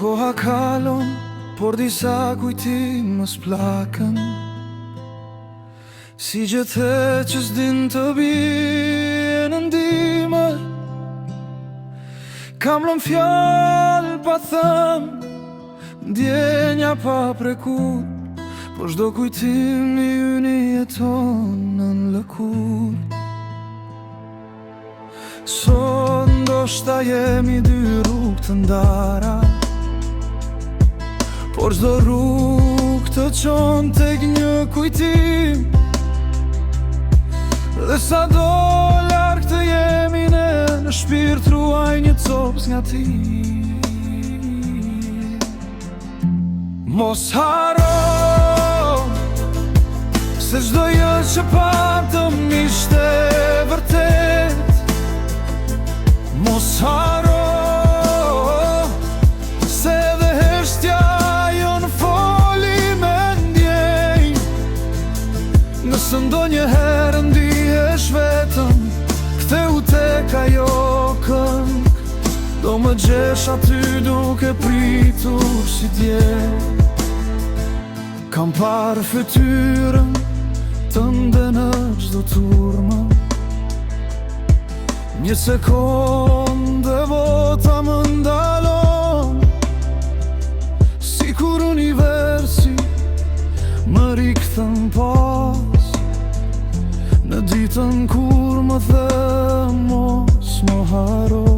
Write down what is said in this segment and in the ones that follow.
Koha kalon, por disa kujtim më s'plakën, si gjithë që s'din të bie në ndime. Kam lëm fjallë pa thëmë, ndjenja pa prekur, por çdo kujtim i yni jeton në lëkur. Sot ndoshta jemi dy rrugë të ndara, por çdo rrugë të çon tek një kujtim. Dhe sa do larg të jemi ne, në shpirt ruaj një copës nga ti. Mos haro se çdo gjë që patëm ishte vërtet. Mos haro se edhe heshtja jon foli me ndjenj. Nëse ndonjëherë ndihesh vetëm, ktheu tek ajo këngë, do më gjesh aty duke pritur si dje. Kam parë fytyrën tënde në çdo turmë, një sekondë vota më ndalon, sikur universi më rikthen pas, në ditën kur më the mos më haro.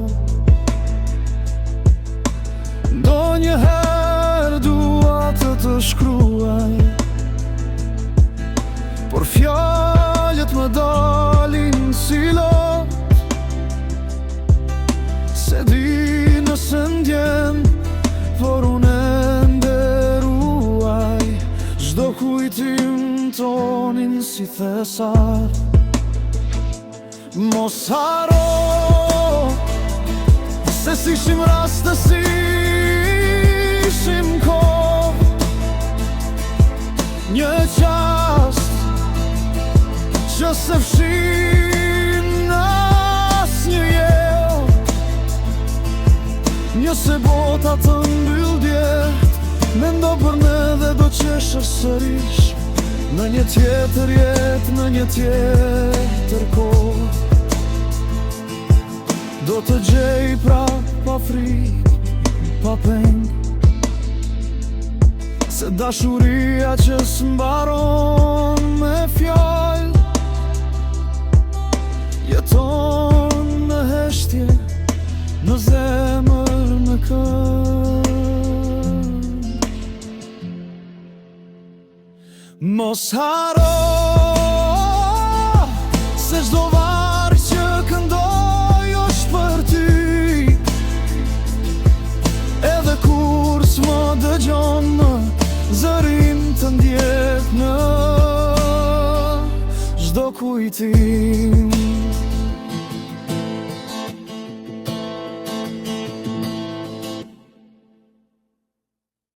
Ndonjëherë dua të shkruaj, por fjalët më dalin si lot. Se di nëse ndjen, por unë ende ruaj çdo kujtim tonin si thesar. Mos haro se s'ishim raste, s'ishim kohë, një qast që se fshin asnjë jell. Nëse bota të mbyll djetë, mendo për ne dhe do qeshësh sërish, në një tjetër jetë, në një tjetër kohë. Do të gjej prap pa frikë, pa peng, se dashuria që s'mbaron me fjallë, jeton në heshtje, në zemër, në këngë. Mos haro se çdo varg që këndoj është për ty, edhe kur s'më dëgjon më, zërin të ndjek në çdo kujtim.